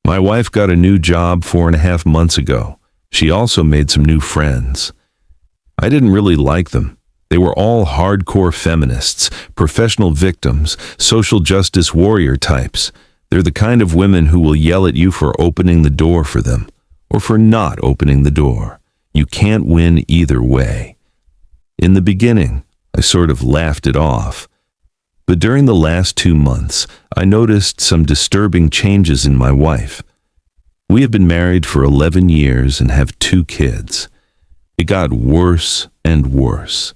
My wife got a new job 4.5 months ago. She also made some new friends. I didn't really like them. They were all hardcore feminists, professional victims, social justice warrior types. They're the kind of women who will yell at you for opening the door for them, or for not opening the door. You can't win either way. In the beginning, I sort of laughed it off. But during the last 2 months, I noticed some disturbing changes in my wife. We have been married for 11 years and have 2 kids. It got worse and worse.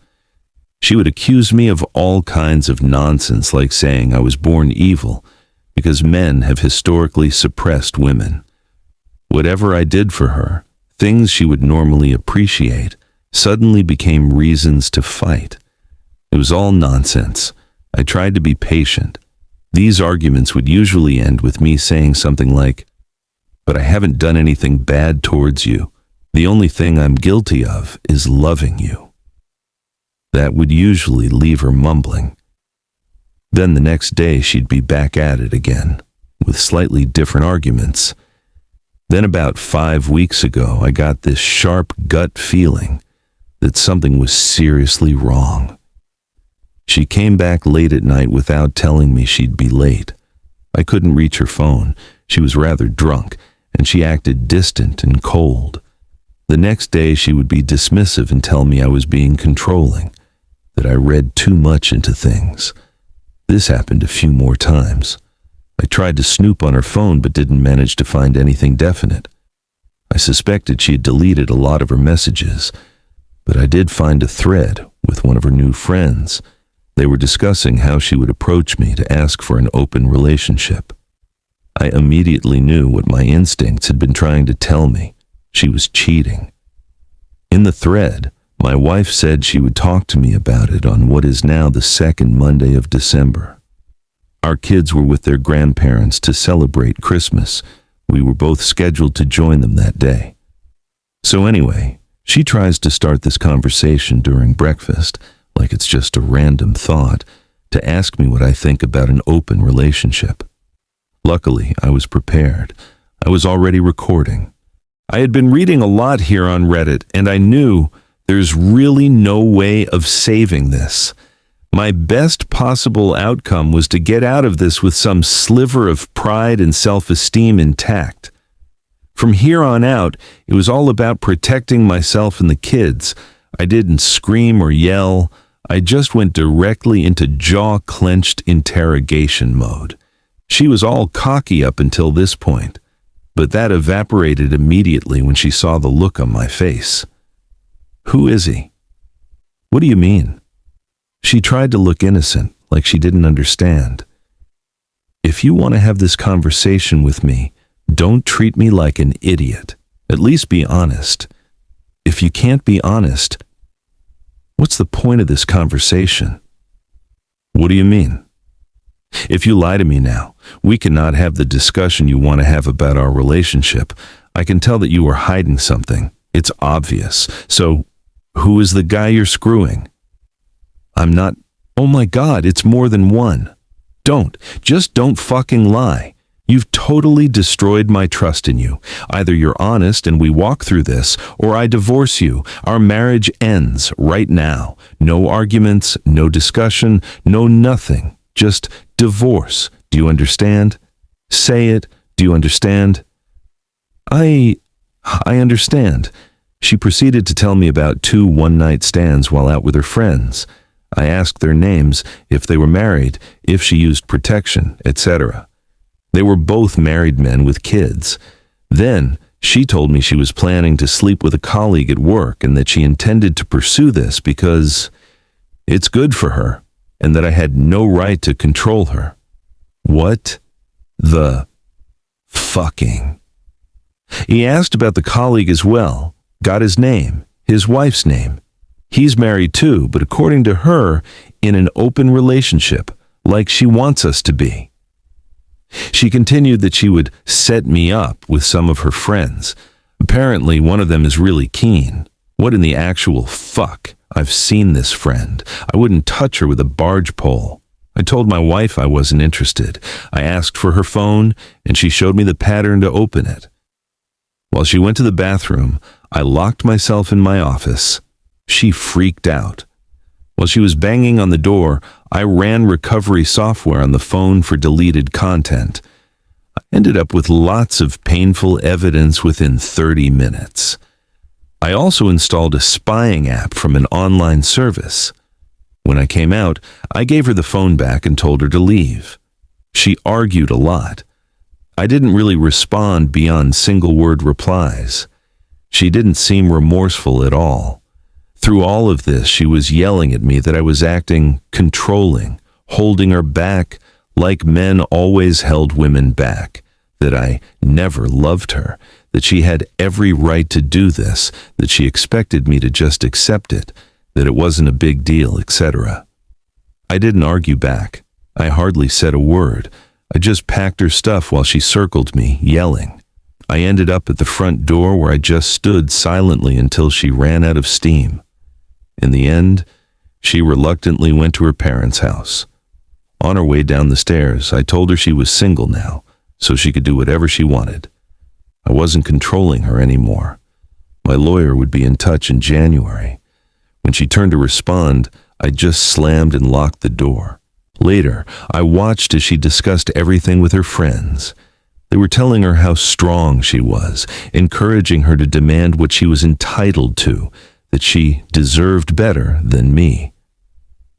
She would accuse me of all kinds of nonsense, like saying I was born evil, because men have historically suppressed women. Whatever I did for her, things she would normally appreciate, suddenly became reasons to fight. It was all nonsense. I tried to be patient. These arguments would usually end with me saying something like, "But I haven't done anything bad towards you. The only thing I'm guilty of is loving you." That would usually leave her mumbling. Then the next day she'd be back at it again, with slightly different arguments. Then about 5 weeks ago, I got this sharp gut feeling that something was seriously wrong. She came back late at night without telling me she'd be late. I couldn't reach her phone. She was rather drunk, and she acted distant and cold. The next day she would be dismissive and tell me I was being controlling, that I read too much into things. This happened a few more times. I tried to snoop on her phone but didn't manage to find anything definite. I suspected she had deleted a lot of her messages, but I did find a thread with one of her new friends. They were discussing how she would approach me to ask for an open relationship. I immediately knew what my instincts had been trying to tell me. She was cheating. In the thread, my wife said she would talk to me about it on what is now the second Monday of December. Our kids were with their grandparents to celebrate Christmas. We were both scheduled to join them that day. So anyway, she tries to start this conversation during breakfast, like it's just a random thought, to ask me what I think about an open relationship. Luckily, I was prepared. I was already recording. I had been reading a lot here on Reddit, and I knew there's really no way of saving this. My best possible outcome was to get out of this with some sliver of pride and self-esteem intact. From here on out, it was all about protecting myself and the kids. I didn't scream or yell. I just went directly into jaw-clenched interrogation mode. She was all cocky up until this point, but that evaporated immediately when she saw the look on my face. "Who is he?" "What do you mean?" She tried to look innocent, like she didn't understand. "If you want to have this conversation with me, don't treat me like an idiot. At least be honest. If you can't be honest, what's the point of this conversation?" "What do you mean?" "If you lie to me now, we cannot have the discussion you want to have about our relationship. I can tell that you are hiding something. It's obvious. So, who is the guy you're screwing?" "I'm not." "Oh my God, it's more than one. Just don't fucking lie. You've totally destroyed my trust in you. Either you're honest and we walk through this, or I divorce you. Our marriage ends right now. No arguments, no discussion, no nothing. Just divorce. Do you understand? Say it. Do you understand?" I understand." She proceeded to tell me about 2 one-night stands while out with her friends. I asked their names, if they were married, if she used protection, etc. They were both married men with kids. Then, she told me she was planning to sleep with a colleague at work and that she intended to pursue this because it's good for her, and that I had no right to control her. What the fucking? He asked about the colleague as well, got his name, his wife's name. He's married too, but according to her, in an open relationship, like she wants us to be. She continued that she would set me up with some of her friends. Apparently, one of them is really keen. What in the actual fuck? I've seen this friend. I wouldn't touch her with a barge pole. I told my wife I wasn't interested. I asked for her phone, and she showed me the pattern to open it. While she went to the bathroom, I locked myself in my office. She freaked out. While she was banging on the door, I ran recovery software on the phone for deleted content. I ended up with lots of painful evidence within 30 minutes. I also installed a spying app from an online service. When I came out, I gave her the phone back and told her to leave. She argued a lot. I didn't really respond beyond single-word replies. She didn't seem remorseful at all. Through all of this, she was yelling at me that I was acting controlling, holding her back like men always held women back, that I never loved her, that she had every right to do this, that she expected me to just accept it, that it wasn't a big deal, etc. I didn't argue back. I hardly said a word. I just packed her stuff while she circled me, yelling. I ended up at the front door where I just stood silently until she ran out of steam. In the end, she reluctantly went to her parents' house. On her way down the stairs, I told her she was single now, so she could do whatever she wanted. I wasn't controlling her anymore. My lawyer would be in touch in January. When she turned to respond, I just slammed and locked the door. Later, I watched as she discussed everything with her friends. They were telling her how strong she was, encouraging her to demand what she was entitled to, that she deserved better than me.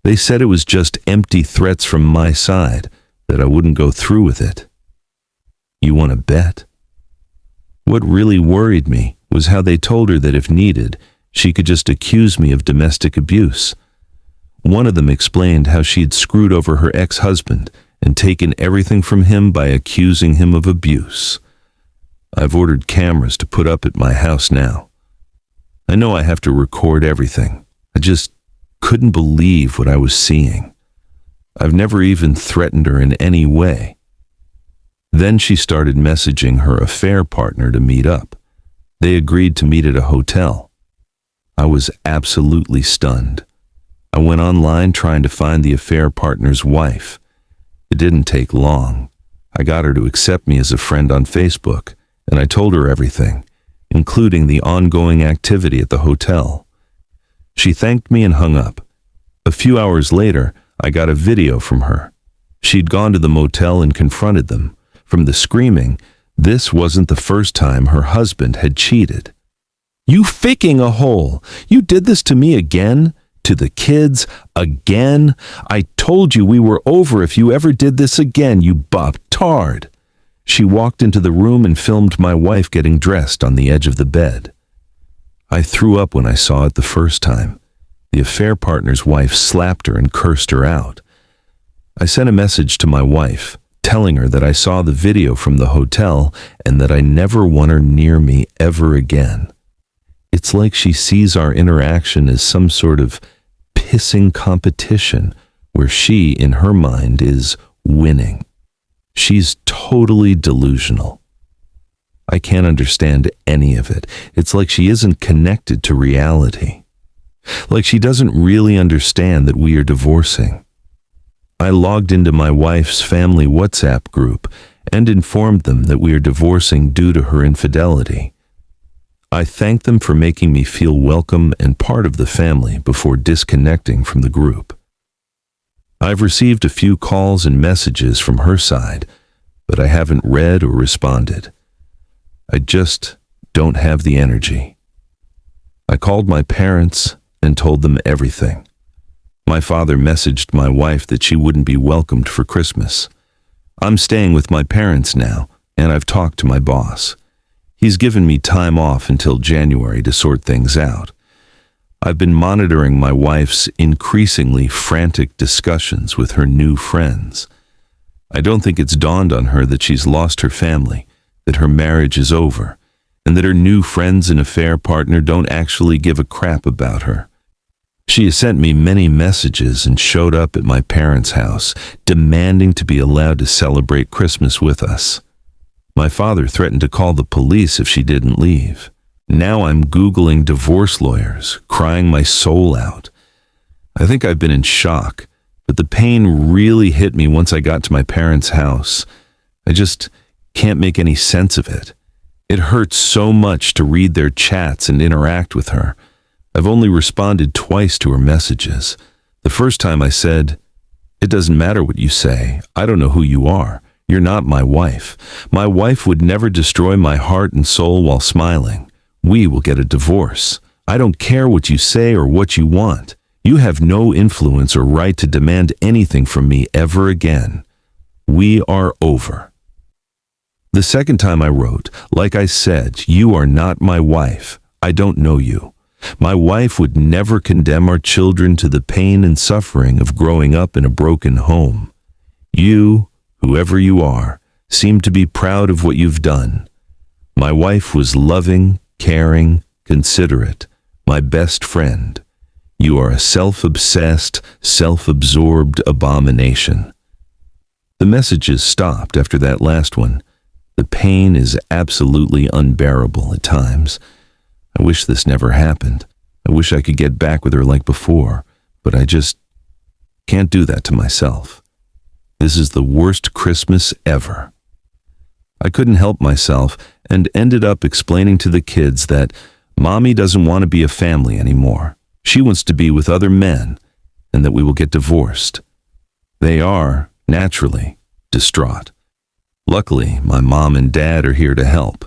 They said it was just empty threats from my side, that I wouldn't go through with it. You want to bet? What really worried me was how they told her that if needed, she could just accuse me of domestic abuse. One of them explained how she'd screwed over her ex-husband and taken everything from him by accusing him of abuse. I've ordered cameras to put up at my house now. I know I have to record everything. I just couldn't believe what I was seeing. I've never even threatened her in any way. Then she started messaging her affair partner to meet up. They agreed to meet at a hotel. I was absolutely stunned. I went online trying to find the affair partner's wife. It didn't take long. I got her to accept me as a friend on Facebook, and I told her everything, including the ongoing activity at the hotel. She thanked me and hung up. A few hours later, I got a video from her. She'd gone to the motel and confronted them. From the screaming, this wasn't the first time her husband had cheated. You faking a hole! You did this to me again? To the kids? Again? I told you we were over if you ever did this again, you bop-tard! She walked into the room and filmed my wife getting dressed on the edge of the bed. I threw up when I saw it the first time. The affair partner's wife slapped her and cursed her out. I sent a message to my wife, telling her that I saw the video from the hotel and that I never want her near me ever again. It's like she sees our interaction as some sort of pissing competition where she, in her mind, is winning. She's totally delusional. I can't understand any of it. It's like she isn't connected to reality. Like she doesn't really understand that we are divorcing. I logged into my wife's family WhatsApp group and informed them that we are divorcing due to her infidelity. I thanked them for making me feel welcome and part of the family before disconnecting from the group. I've received a few calls and messages from her side, but I haven't read or responded. I just don't have the energy. I called my parents and told them everything. My father messaged my wife that she wouldn't be welcomed for Christmas. I'm staying with my parents now, and I've talked to my boss. He's given me time off until January to sort things out. I've been monitoring my wife's increasingly frantic discussions with her new friends. I don't think it's dawned on her that she's lost her family, that her marriage is over, and that her new friends and affair partner don't actually give a crap about her. She has sent me many messages and showed up at my parents' house, demanding to be allowed to celebrate Christmas with us. My father threatened to call the police if she didn't leave. Now I'm Googling divorce lawyers, crying my soul out. I think I've been in shock, but the pain really hit me once I got to my parents' house. I just can't make any sense of it. It hurts so much to read their chats and interact with her. I've only responded twice to her messages. The first time I said, "It doesn't matter what you say. I don't know who you are. You're not my wife. My wife would never destroy my heart and soul while smiling. We will get a divorce. I don't care what you say or what you want. You have no influence or right to demand anything from me ever again. We are over." The second time I wrote, "Like I said, you are not my wife. I don't know you. My wife would never condemn our children to the pain and suffering of growing up in a broken home. You, whoever you are, seem to be proud of what you've done. My wife was loving, caring, considerate, my best friend. You are a self-obsessed, self-absorbed abomination." The messages stopped after that last one. The pain is absolutely unbearable at times. I wish this never happened. I wish I could get back with her like before, but I just can't do that to myself. This is the worst Christmas ever. I couldn't help myself and ended up explaining to the kids that Mommy doesn't want to be a family anymore. She wants to be with other men, and that we will get divorced. They are, naturally, distraught. Luckily, my mom and dad are here to help.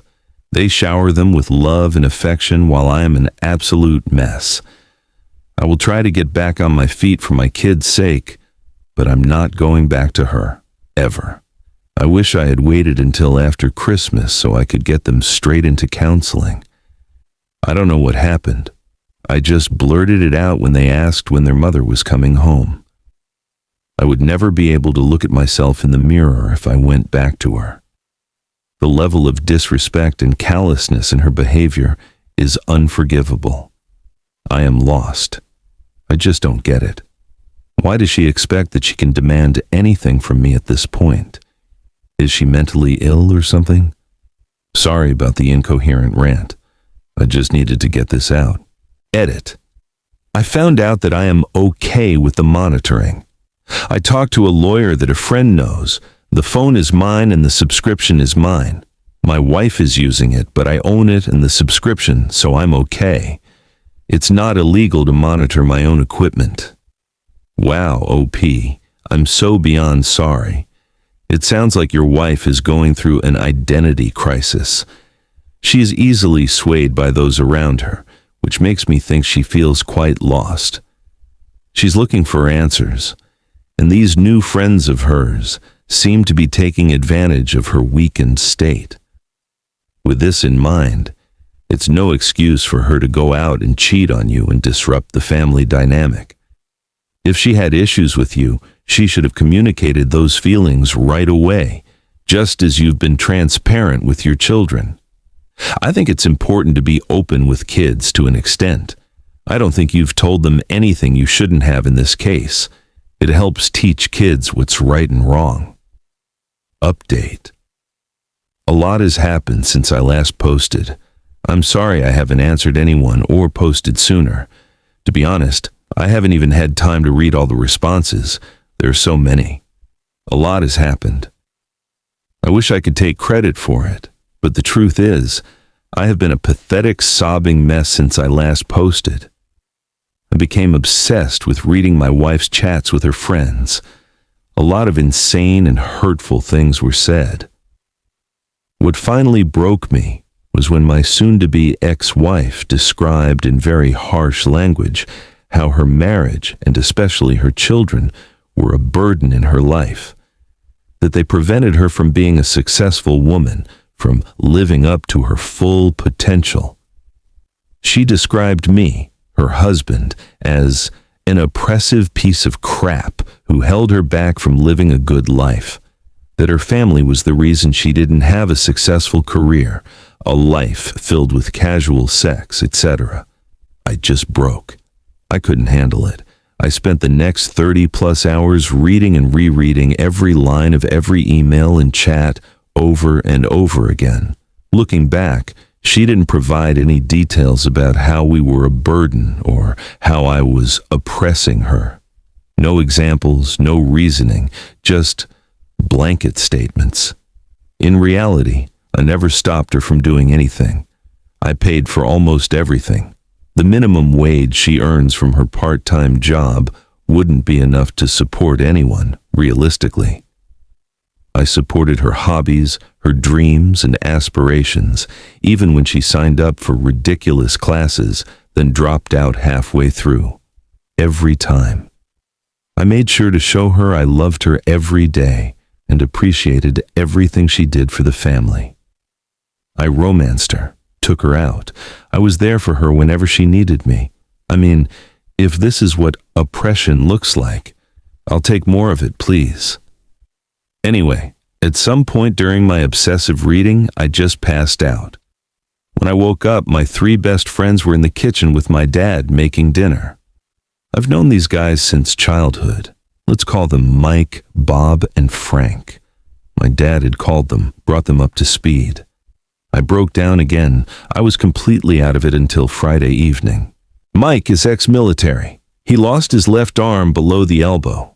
They shower them with love and affection while I am an absolute mess. I will try to get back on my feet for my kids' sake, but I'm not going back to her, ever. I wish I had waited until after Christmas so I could get them straight into counseling. I don't know what happened. I just blurted it out when they asked when their mother was coming home. I would never be able to look at myself in the mirror if I went back to her. The level of disrespect and callousness in her behavior is unforgivable. I am lost. I just don't get it. Why does she expect that she can demand anything from me at this point? Is she mentally ill or something? Sorry about the incoherent rant. I just needed to get this out. Edit. I found out that I am okay with the monitoring. I talked to a lawyer that a friend knows. The phone is mine and the subscription is mine. My wife is using it, but I own it and the subscription, so I'm okay. It's not illegal to monitor my own equipment. Wow, OP, I'm so beyond sorry. It sounds like your wife is going through an identity crisis. She is easily swayed by those around her, which makes me think she feels quite lost. She's looking for answers, and these new friends of hers seem to be taking advantage of her weakened state. With this in mind, it's no excuse for her to go out and cheat on you and disrupt the family dynamic. If she had issues with you, she should have communicated those feelings right away, just as you've been transparent with your children. I think it's important to be open with kids to an extent. I don't think you've told them anything you shouldn't have in this case. It helps teach kids what's right and wrong. Update. A lot has happened since I last posted. I'm sorry I haven't answered anyone or posted sooner. To be honest, I haven't even had time to read all the responses. There are so many. A lot has happened. I wish I could take credit for it, but the truth is, I have been a pathetic, sobbing mess since I last posted. I became obsessed with reading my wife's chats with her friends. A lot of insane and hurtful things were said. What finally broke me was when my soon-to-be ex-wife described in very harsh language how her marriage, and especially her children, were a burden in her life, that they prevented her from being a successful woman, from living up to her full potential. She described me, her husband, as an oppressive piece of crap who held her back from living a good life, that her family was the reason she didn't have a successful career, a life filled with casual sex, etc. I just broke. I couldn't handle it. I spent the next 30-plus hours reading and rereading every line of every email and chat over and over again. Looking back, she didn't provide any details about how we were a burden or how I was oppressing her. No examples, no reasoning, just blanket statements. In reality, I never stopped her from doing anything. I paid for almost everything. The minimum wage she earns from her part-time job wouldn't be enough to support anyone, realistically. I supported her hobbies, her dreams and aspirations, even when she signed up for ridiculous classes, then dropped out halfway through. Every time. I made sure to show her I loved her every day and appreciated everything she did for the family. I romanced her, took her out. I was there for her whenever she needed me. I mean, if this is what oppression looks like, I'll take more of it, please. Anyway, at some point during my obsessive reading, I just passed out. When I woke up, my 3 best friends were in the kitchen with my dad making dinner. I've known these guys since childhood. Let's call them Mike, Bob, and Frank. My dad had called them, brought them up to speed. I broke down again. I was completely out of it until Friday evening. Mike is ex-military. He lost his left arm below the elbow.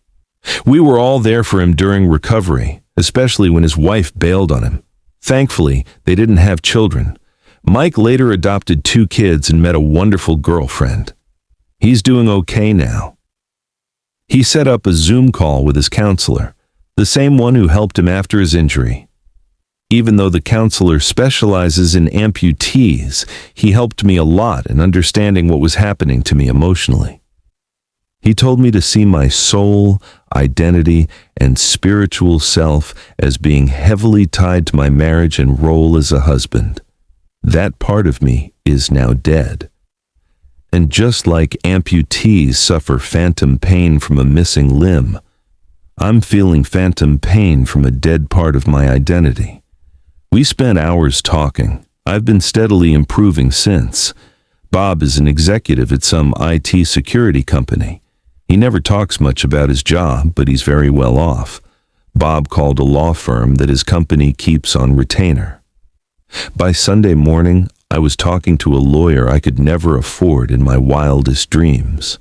We were all there for him during recovery, especially when his wife bailed on him. Thankfully, they didn't have children. Mike later adopted 2 kids and met a wonderful girlfriend. He's doing okay now. He set up a Zoom call with his counselor, the same one who helped him after his injury. Even though the counselor specializes in amputees, he helped me a lot in understanding what was happening to me emotionally. He told me to see my soul, identity, and spiritual self as being heavily tied to my marriage and role as a husband. That part of me is now dead. And just like amputees suffer phantom pain from a missing limb, I'm feeling phantom pain from a dead part of my identity. We spent hours talking. I've been steadily improving since. Bob is an executive at some IT security company. He never talks much about his job, but he's very well off. Bob called a law firm that his company keeps on retainer. By Sunday morning, I was talking to a lawyer I could never afford in my wildest dreams.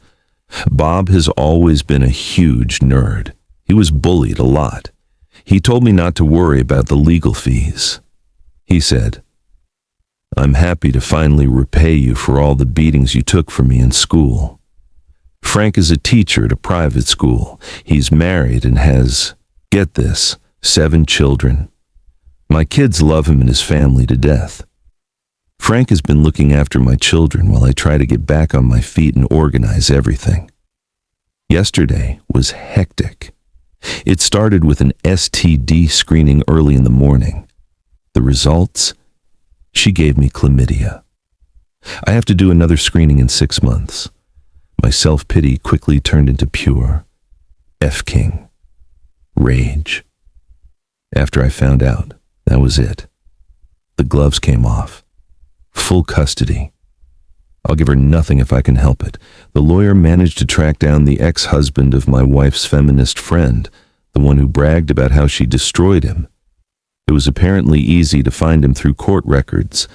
Bob has always been a huge nerd. He was bullied a lot. He told me not to worry about the legal fees. He said, "I'm happy to finally repay you for all the beatings you took from me in school." Frank is a teacher at a private school. He's married and has, get this, 7 children. My kids love him and his family to death. Frank has been looking after my children while I try to get back on my feet and organize everything. Yesterday was hectic. It started with an STD screening early in the morning. The results? She gave me chlamydia. I have to do another screening in 6 months. My self-pity quickly turned into pure F-King. Rage. After I found out, that was it. The gloves came off. Full custody. I'll give her nothing if I can help it. The lawyer managed to track down the ex-husband of my wife's feminist friend, the one who bragged about how she destroyed him. It was apparently easy to find him through court records.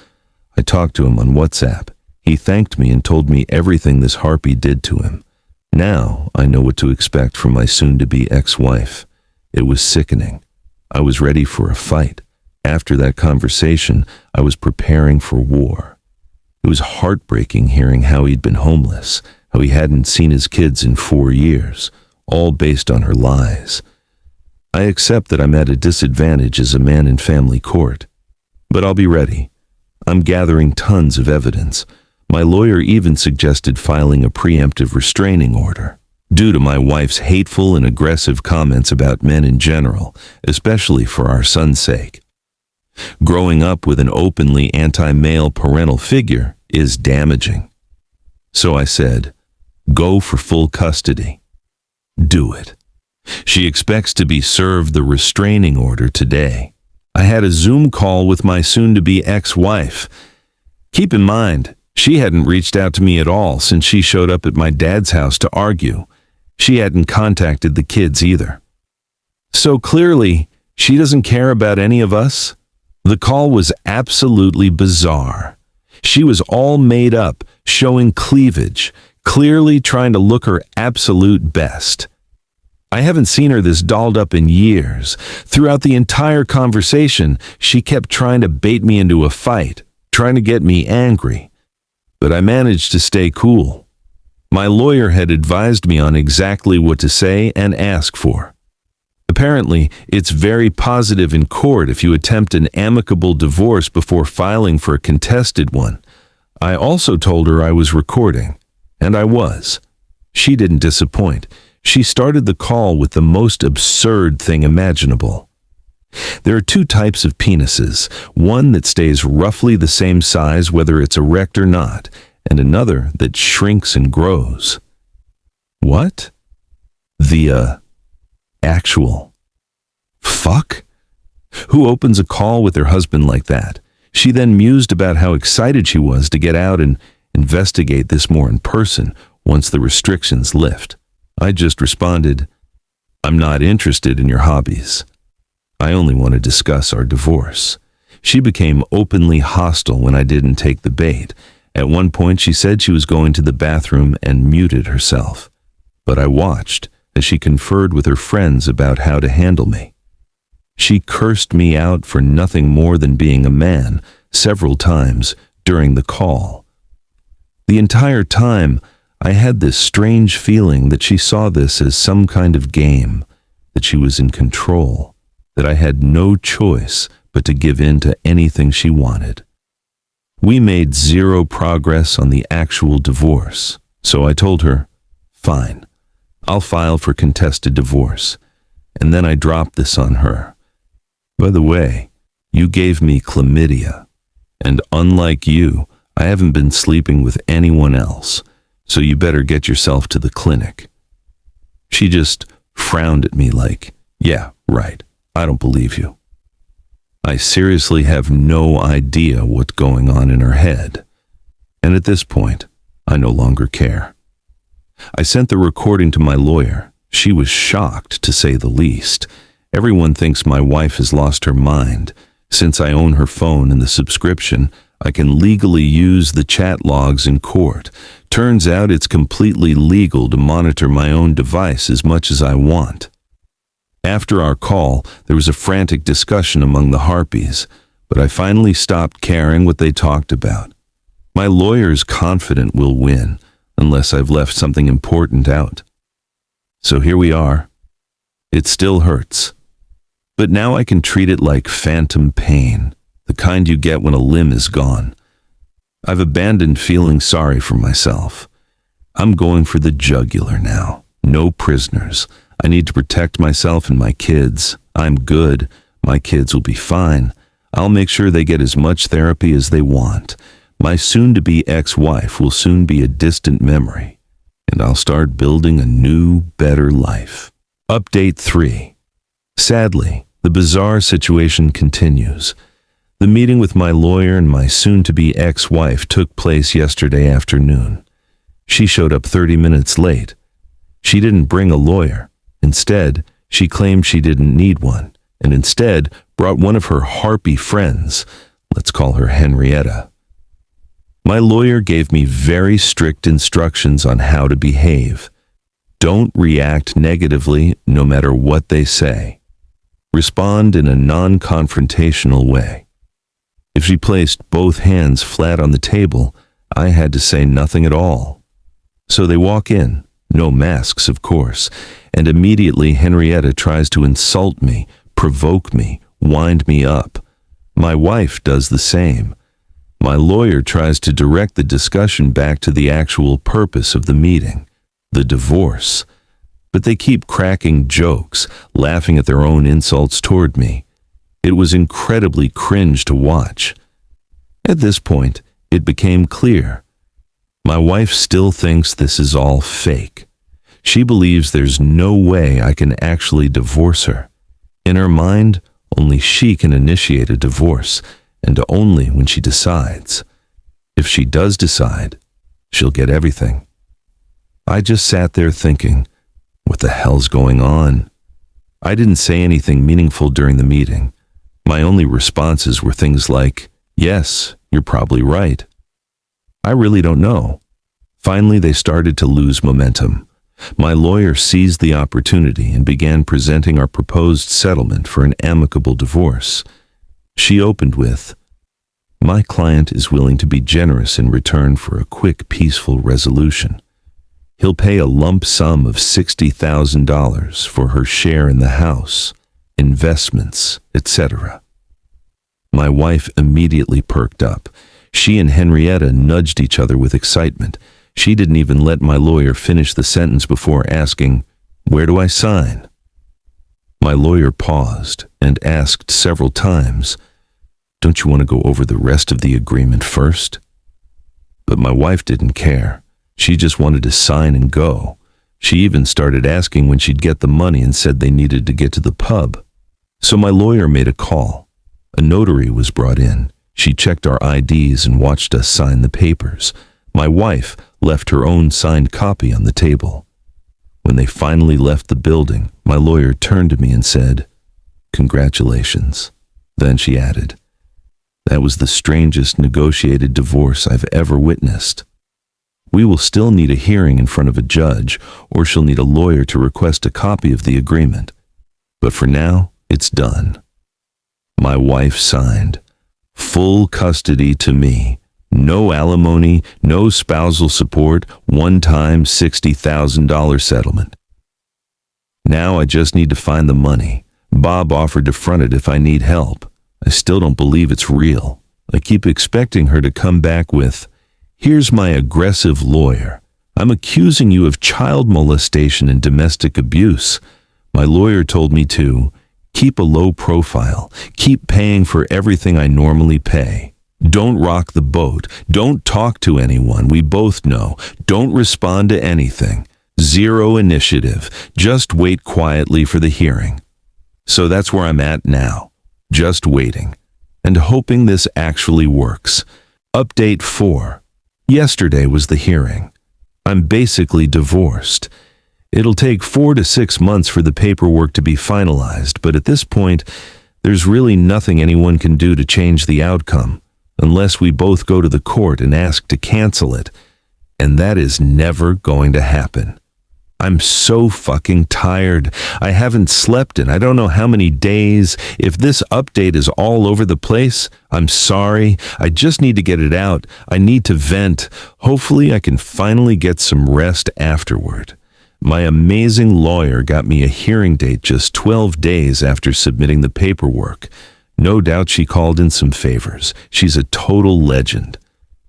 I talked to him on WhatsApp. He thanked me and told me everything this harpy did to him. Now I know what to expect from my soon-to-be ex-wife. It was sickening. I was ready for a fight. After that conversation, I was preparing for war. It was heartbreaking hearing how he'd been homeless, how he hadn't seen his kids in 4 years, all based on her lies. I accept that I'm at a disadvantage as a man in family court. But I'll be ready. I'm gathering tons of evidence. My lawyer even suggested filing a preemptive restraining order, due to my wife's hateful and aggressive comments about men in general, especially for our son's sake. Growing up with an openly anti-male parental figure is damaging. So I said, go for full custody. Do it. She expects to be served the restraining order today. I had a Zoom call with my soon-to-be ex-wife. Keep in mind, she hadn't reached out to me at all since she showed up at my dad's house to argue. She hadn't contacted the kids either. So clearly, she doesn't care about any of us. The call was absolutely bizarre. She was all made up, showing cleavage, clearly trying to look her absolute best. I haven't seen her this dolled up in years. Throughout the entire conversation, she kept trying to bait me into a fight, trying to get me angry. But I managed to stay cool. My lawyer had advised me on exactly what to say and ask for. Apparently, it's very positive in court if you attempt an amicable divorce before filing for a contested one. I also told her I was recording, and I was. She didn't disappoint. She started the call with the most absurd thing imaginable. There are two types of penises, one that stays roughly the same size whether it's erect or not, and another that shrinks and grows. What? The, actual fuck? Who opens a call with their husband like that? She then mused about how excited she was to get out and investigate this more in person once the restrictions lift. I just responded, "I'm not interested in your hobbies. I only want to discuss our divorce." She became openly hostile when I didn't take the bait. At one point, she said she was going to the bathroom and muted herself. But I watched as she conferred with her friends about how to handle me. She cursed me out for nothing more than being a man several times during the call. The entire time, I had this strange feeling that she saw this as some kind of game, that she was in control, that I had no choice but to give in to anything she wanted. We made zero progress on the actual divorce, so I told her, "Fine, I'll file for contested divorce," and then I dropped this on her. "By the way, you gave me chlamydia, and unlike you, I haven't been sleeping with anyone else. So you better get yourself to the clinic." She just frowned at me like, "Yeah, right, I don't believe you." I seriously have no idea what's going on in her head. And at this point, I no longer care. I sent the recording to my lawyer. She was shocked, to say the least. Everyone thinks my wife has lost her mind. Since I own her phone and the subscription, I can legally use the chat logs in court. Turns out it's completely legal to monitor my own device as much as I want. After our call, there was a frantic discussion among the harpies, but I finally stopped caring what they talked about. My lawyer's confident we'll win, unless I've left something important out. So here we are. It still hurts. But now I can treat it like phantom pain, the kind you get when a limb is gone. I've abandoned feeling sorry for myself. I'm going for the jugular now. No prisoners. I need to protect myself and my kids. I'm good. My kids will be fine. I'll make sure they get as much therapy as they want. My soon-to-be ex-wife will soon be a distant memory, and I'll start building a new, better life. Update 3. Sadly, the bizarre situation continues. The meeting with my lawyer and my soon-to-be ex-wife took place yesterday afternoon. She showed up 30 minutes late. She didn't bring a lawyer. Instead, she claimed she didn't need one, and instead brought one of her harpy friends. Let's call her Henrietta. My lawyer gave me very strict instructions on how to behave. Don't react negatively no matter what they say. Respond in a non-confrontational way. If she placed both hands flat on the table, I had to say nothing at all. So they walk in, no masks of course, and immediately Henrietta tries to insult me, provoke me, wind me up. My wife does the same. My lawyer tries to direct the discussion back to the actual purpose of the meeting, the divorce. But they keep cracking jokes, laughing at their own insults toward me. It was incredibly cringe to watch. At this point, it became clear. My wife still thinks this is all fake. She believes there's no way I can actually divorce her. In her mind, only she can initiate a divorce, and only when she decides. If she does decide, she'll get everything. I just sat there thinking, what the hell's going on? I didn't say anything meaningful during the meeting. My only responses were things like, "Yes, you're probably right." I really don't know. Finally, they started to lose momentum. My lawyer seized the opportunity and began presenting our proposed settlement for an amicable divorce. She opened with, "My client is willing to be generous in return for a quick, peaceful resolution. He'll pay a lump sum of $60,000 for her share in the house, investments, etc." My wife immediately perked up. She and Henrietta nudged each other with excitement. She didn't even let my lawyer finish the sentence before asking, "Where do I sign?" My lawyer paused and asked several times, "Don't you want to go over the rest of the agreement first?" But my wife didn't care. She just wanted to sign and go. She even started asking when she'd get the money and said they needed to get to the pub. So my lawyer made a call. A notary was brought in. She checked our IDs and watched us sign the papers. My wife left her own signed copy on the table. When they finally left the building, my lawyer turned to me and said, "Congratulations." Then she added, "That was the strangest negotiated divorce I've ever witnessed. We will still need a hearing in front of a judge, or she'll need a lawyer to request a copy of the agreement. But for now, it's done." My wife signed. Full custody to me. No alimony, no spousal support, one-time $60,000 settlement. Now I just need to find the money. Bob offered to front it if I need help. I still don't believe it's real. I keep expecting her to come back with, "Here's my aggressive lawyer. I'm accusing you of child molestation and domestic abuse." My lawyer told me to keep a low profile, keep paying for everything I normally pay. Don't rock the boat. Don't talk to anyone. We both know. Don't respond to anything. Zero initiative. Just wait quietly for the hearing. So that's where I'm at now. Just waiting. And hoping this actually works. Update 4. Yesterday was the hearing. I'm basically divorced. It'll take 4 to 6 months for the paperwork to be finalized, but at this point, there's really nothing anyone can do to change the outcome, unless we both go to the court and ask to cancel it. And that is never going to happen. I'm so fucking tired. I haven't slept in I don't know how many days. If this update is all over the place, I'm sorry. I just need to get it out. I need to vent. Hopefully I can finally get some rest afterward. My amazing lawyer got me a hearing date just 12 days after submitting the paperwork. No doubt she called in some favors. She's a total legend.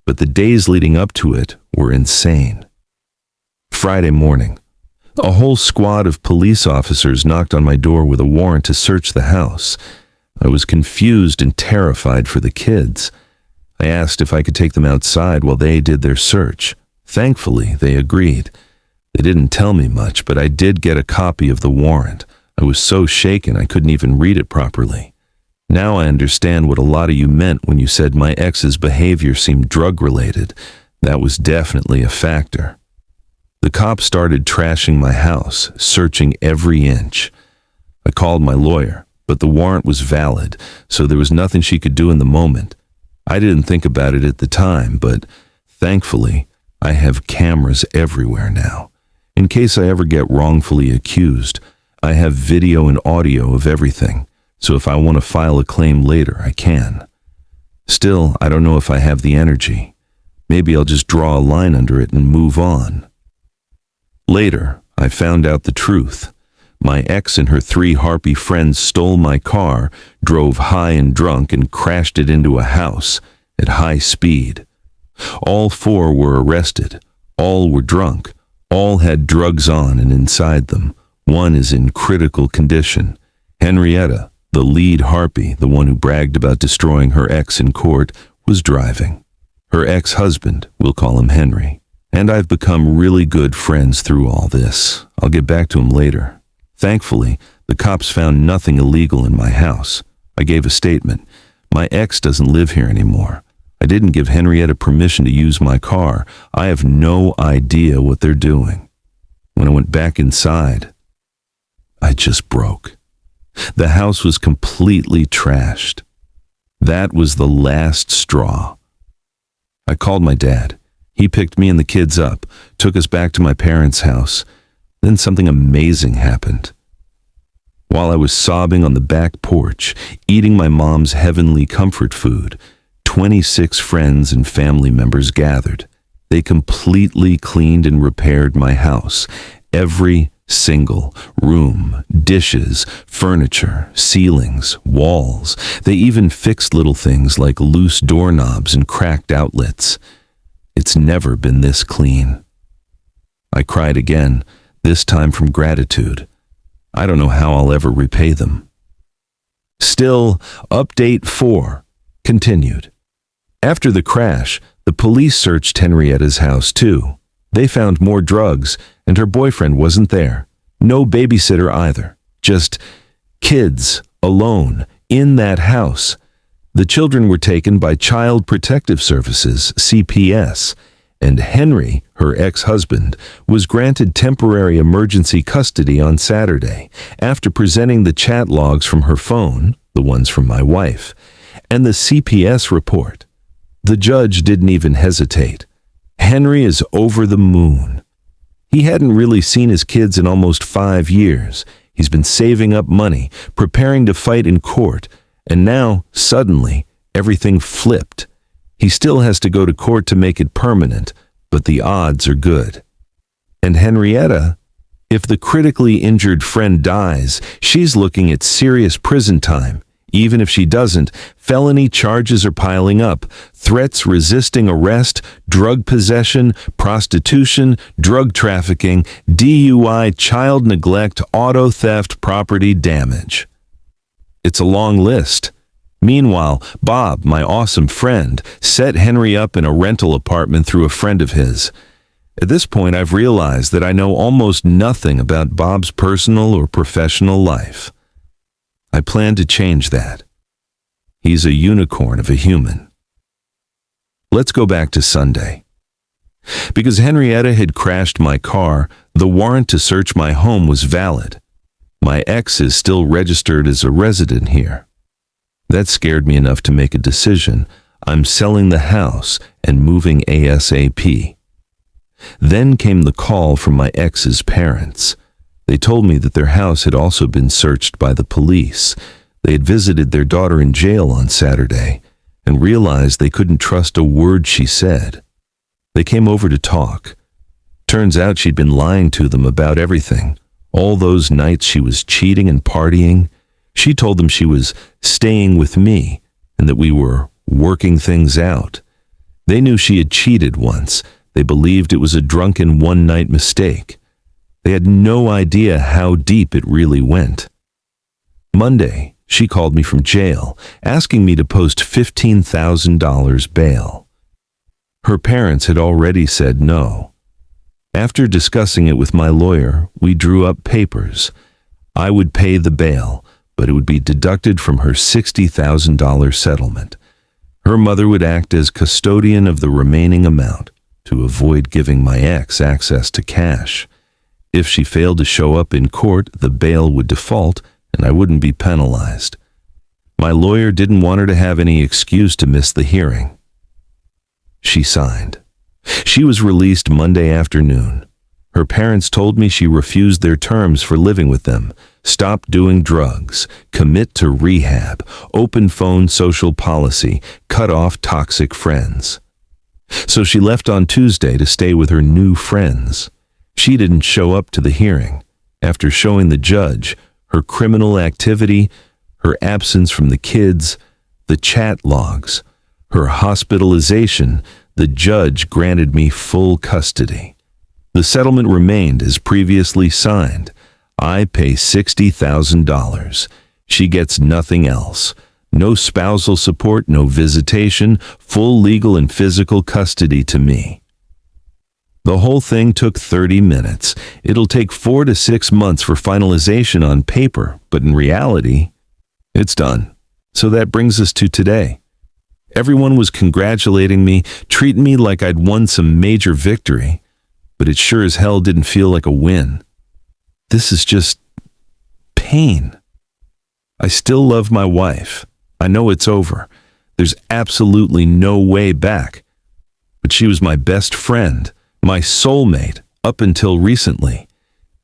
But the days leading up to it were insane. Friday morning. A whole squad of police officers knocked on my door with a warrant to search the house. I was confused and terrified for the kids. I asked if I could take them outside while they did their search. Thankfully, they agreed. They didn't tell me much, but I did get a copy of the warrant. I was so shaken I couldn't even read it properly. Now I understand what a lot of you meant when you said my ex's behavior seemed drug-related. That was definitely a factor. The cops started trashing my house, searching every inch. I called my lawyer, but the warrant was valid, so there was nothing she could do in the moment. I didn't think about it at the time, but thankfully, I have cameras everywhere now. In case I ever get wrongfully accused, I have video and audio of everything, so if I want to file a claim later, I can. Still, I don't know if I have the energy. Maybe I'll just draw a line under it and move on. Later, I found out the truth. My ex and her 3 harpy friends stole my car, drove high and drunk, and crashed it into a house at high speed. All 4 were arrested. All were drunk. All had drugs on and inside them. One is in critical condition. Henrietta, the lead harpy, the one who bragged about destroying her ex in court, was driving. Her ex-husband, we'll call him Henry. And I've become really good friends through all this. I'll get back to him later. Thankfully, the cops found nothing illegal in my house. I gave a statement. My ex doesn't live here anymore. I didn't give Henrietta permission to use my car. I have no idea what they're doing. When I went back inside, I just broke. The house was completely trashed. That was the last straw. I called my dad. He picked me and the kids up, took us back to my parents' house. Then something amazing happened. While I was sobbing on the back porch, eating my mom's heavenly comfort food, 26 friends and family members gathered. They completely cleaned and repaired my house. Every single room, dishes, furniture, ceilings, walls. They even fixed little things like loose doorknobs and cracked outlets. It's never been this clean. I cried again, this time from gratitude. I don't know how I'll ever repay them. Still, update 4 continued. After the crash, the police searched Henrietta's house too. They found more drugs, and her boyfriend wasn't there. No babysitter either. Just kids, alone, in that house. The children were taken by Child Protective Services, CPS, and Henry, her ex-husband, was granted temporary emergency custody on Saturday after presenting the chat logs from her phone, the ones from my wife, and the CPS report. The judge didn't even hesitate. Henry is over the moon. He hadn't really seen his kids in almost 5 years. He's been saving up money, preparing to fight in court, and now, suddenly, everything flipped. He still has to go to court to make it permanent, but the odds are good. And Henrietta, if the critically injured friend dies, she's looking at serious prison time. Even if she doesn't, felony charges are piling up. Threats resisting arrest, drug possession, prostitution, drug trafficking, DUI, child neglect, auto theft, property damage. It's a long list. Meanwhile, Bob, my awesome friend, set Henry up in a rental apartment through a friend of his. At this point, I've realized that I know almost nothing about Bob's personal or professional life. I plan to change that. He's a unicorn of a human. Let's go back to Sunday. Because Henrietta had crashed my car, the warrant to search my home was valid. My ex is still registered as a resident here. That scared me enough to make a decision. I'm selling the house and moving ASAP. Then came the call from my ex's parents. They told me that their house had also been searched by the police. They had visited their daughter in jail on Saturday and realized they couldn't trust a word she said. They came over to talk. Turns out she'd been lying to them about everything. All those nights she was cheating and partying. She told them she was staying with me and that we were working things out. They knew she had cheated once. They believed it was a drunken one-night mistake. They had no idea how deep it really went. Monday, she called me from jail, asking me to post $15,000 bail. Her parents had already said no. After discussing it with my lawyer, we drew up papers. I would pay the bail, but it would be deducted from her $60,000 settlement. Her mother would act as custodian of the remaining amount to avoid giving my ex access to cash. If she failed to show up in court, the bail would default and I wouldn't be penalized. My lawyer didn't want her to have any excuse to miss the hearing. She signed. She was released Monday afternoon. Her parents told me she refused their terms for living with them. Stop doing drugs, commit to rehab, open phone social policy, cut off toxic friends. So she left on Tuesday to stay with her new friends. She didn't show up to the hearing. After showing the judge her criminal activity, her absence from the kids, the chat logs, her hospitalization, the judge granted me full custody. The settlement remained as previously signed. I pay $60,000. She gets nothing else. No spousal support, no visitation, full legal and physical custody to me. The whole thing took 30 minutes. It'll take 4 to 6 months for finalization on paper, but in reality, it's done. So that brings us to today. Everyone was congratulating me, treating me like I'd won some major victory, but it sure as hell didn't feel like a win. This is just pain. I still love my wife. I know it's over. There's absolutely no way back. But she was my best friend, my soulmate, up until recently.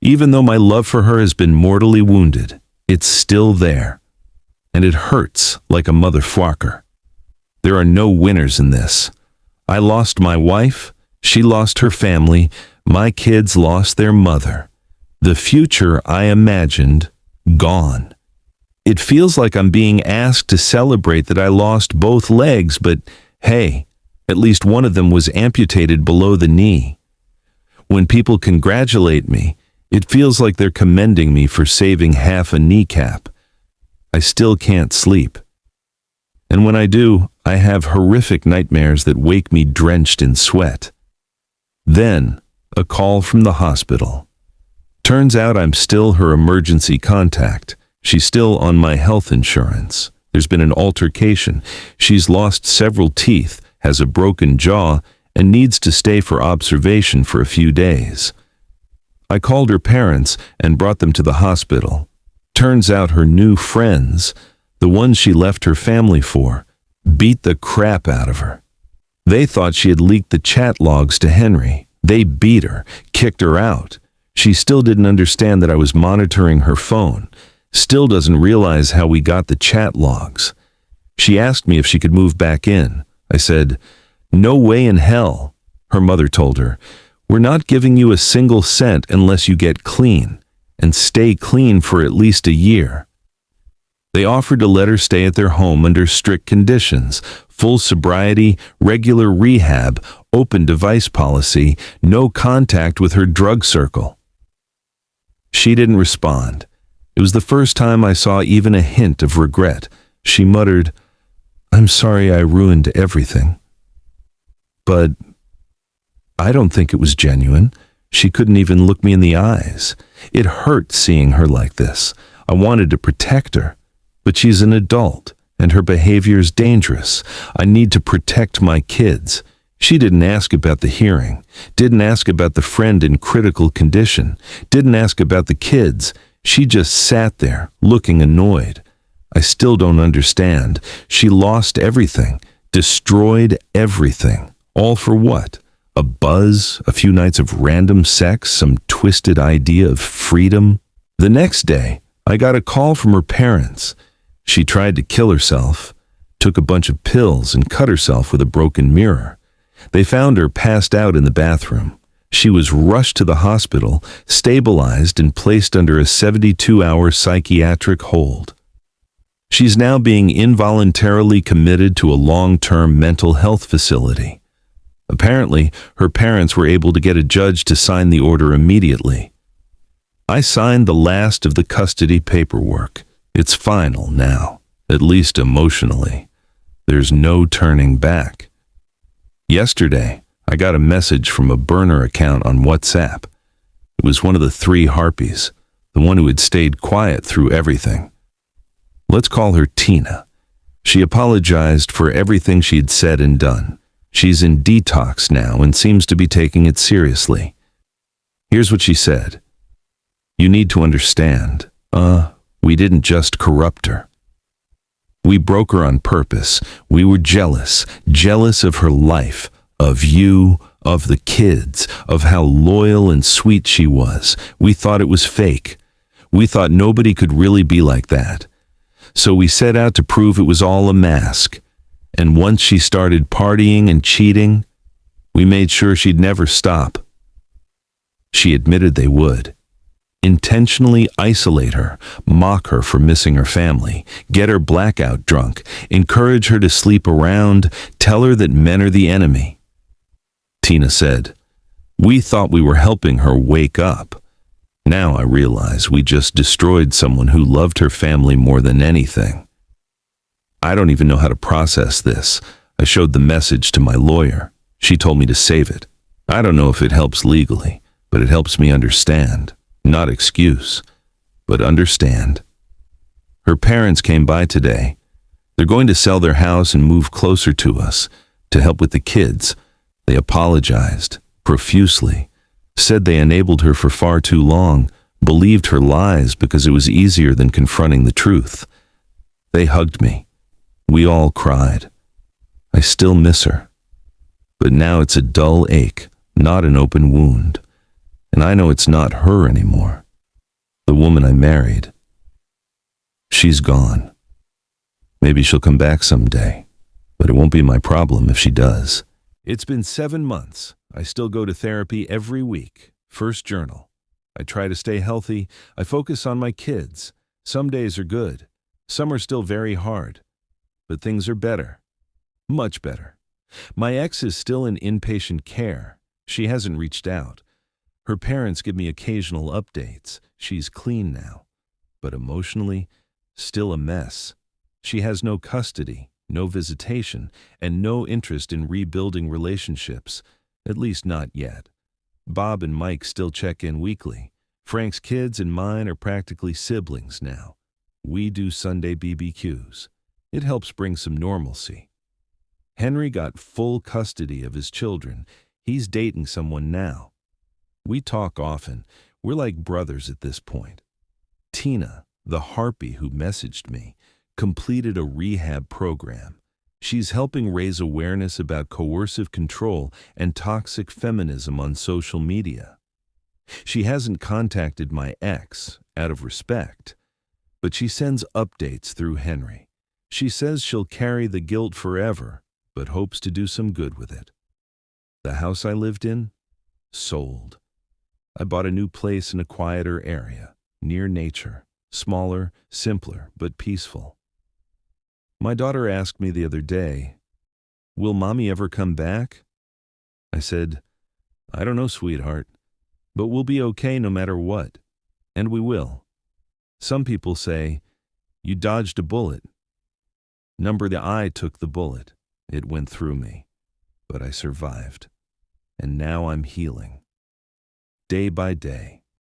Even though my love for her has been mortally wounded, it's still there. And it hurts like a motherfucker. There are no winners in this. I lost my wife, she lost her family, my kids lost their mother. The future I imagined, gone. It feels like I'm being asked to celebrate that I lost both legs, but hey, at least one of them was amputated below the knee. When people congratulate me, it feels like they're commending me for saving half a kneecap. I still can't sleep. And when I do, I have horrific nightmares that wake me drenched in sweat. Then, a call from the hospital. Turns out I'm still her emergency contact. She's still on my health insurance. There's been an altercation. She's lost several teeth, has a broken jaw, and needs to stay for observation for a few days. I called her parents and brought them to the hospital. Turns out her new friends, the ones she left her family for, beat the crap out of her. They thought she had leaked the chat logs to Henry. They beat her, kicked her out. She still didn't understand that I was monitoring her phone, still doesn't realize how we got the chat logs. She asked me if she could move back in. I said, "No way in hell." Her mother told her, "We're not giving you a single cent unless you get clean, and stay clean for at least a year." They offered to let her stay at their home under strict conditions, full sobriety, regular rehab, open device policy, no contact with her drug circle. She didn't respond. It was the first time I saw even a hint of regret. She muttered, "I'm sorry I ruined everything." But I don't think it was genuine. She couldn't even look me in the eyes. It hurt seeing her like this. I wanted to protect her. But she's an adult, and her behavior's dangerous. I need to protect my kids. She didn't ask about the hearing, didn't ask about the friend in critical condition, didn't ask about the kids. She just sat there, looking annoyed. I still don't understand. She lost everything, destroyed everything. All for what? A buzz, a few nights of random sex, some twisted idea of freedom? The next day, I got a call from her parents. She tried to kill herself, took a bunch of pills, and cut herself with a broken mirror. They found her passed out in the bathroom. She was rushed to the hospital, stabilized, and placed under a 72-hour psychiatric hold. She's now being involuntarily committed to a long-term mental health facility. Apparently, her parents were able to get a judge to sign the order immediately. I signed the last of the custody paperwork. It's final now, at least emotionally. There's no turning back. Yesterday, I got a message from a burner account on WhatsApp. It was one of the three harpies, the one who had stayed quiet through everything. Let's call her Tina. She apologized for everything she'd said and done. She's in detox now and seems to be taking it seriously. Here's what she said. "You need to understand. We didn't just corrupt her. We broke her on purpose. We were jealous of her life, of you, of the kids, of how loyal and sweet she was. We thought it was fake. We thought nobody could really be like that. So we set out to prove it was all a mask. And once she started partying and cheating, we made sure she'd never stop." She admitted they would. Intentionally isolate her, mock her for missing her family, get her blackout drunk, encourage her to sleep around, tell her that men are the enemy. Tina said, "We thought we were helping her wake up. Now I realize we just destroyed someone who loved her family more than anything. I don't even know how to process this. I showed the message to my lawyer. She told me to save it. I don't know if it helps legally, but it helps me understand. Not excuse, but understand." Her parents came by today. They're going to sell their house and move closer to us to help with the kids. They apologized profusely, said they enabled her for far too long, believed her lies because it was easier than confronting the truth. They hugged me. We all cried. I still miss her. But now it's a dull ache, not an open wound. And I know it's not her anymore. The woman I married. She's gone. Maybe she'll come back someday, but it won't be my problem if she does. It's been 7 months. I still go to therapy every week. First journal. I try to stay healthy. I focus on my kids. Some days are good. Some are still very hard. But things are better. Much better. My ex is still in inpatient care. She hasn't reached out. Her parents give me occasional updates. She's clean now. But emotionally, still a mess. She has no custody, no visitation, and no interest in rebuilding relationships, at least not yet. Bob and Mike still check in weekly. Frank's kids and mine are practically siblings now. We do Sunday BBQs. It helps bring some normalcy. Henry got full custody of his children. He's dating someone now. We talk often. We're like brothers at this point. Tina, the harpy who messaged me, completed a rehab program. She's helping raise awareness about coercive control and toxic feminism on social media. She hasn't contacted my ex, out of respect, but she sends updates through Henry. She says she'll carry the guilt forever, but hopes to do some good with it. The house I lived in? Sold. I bought a new place in a quieter area, near nature, smaller, simpler, but peaceful. My daughter asked me the other day, "Will Mommy ever come back?" I said, "I don't know, sweetheart, but we'll be okay no matter what. And we will." Some people say, "You dodged a bullet." I took the bullet. It went through me, but I survived. And now I'm healing. Day by day.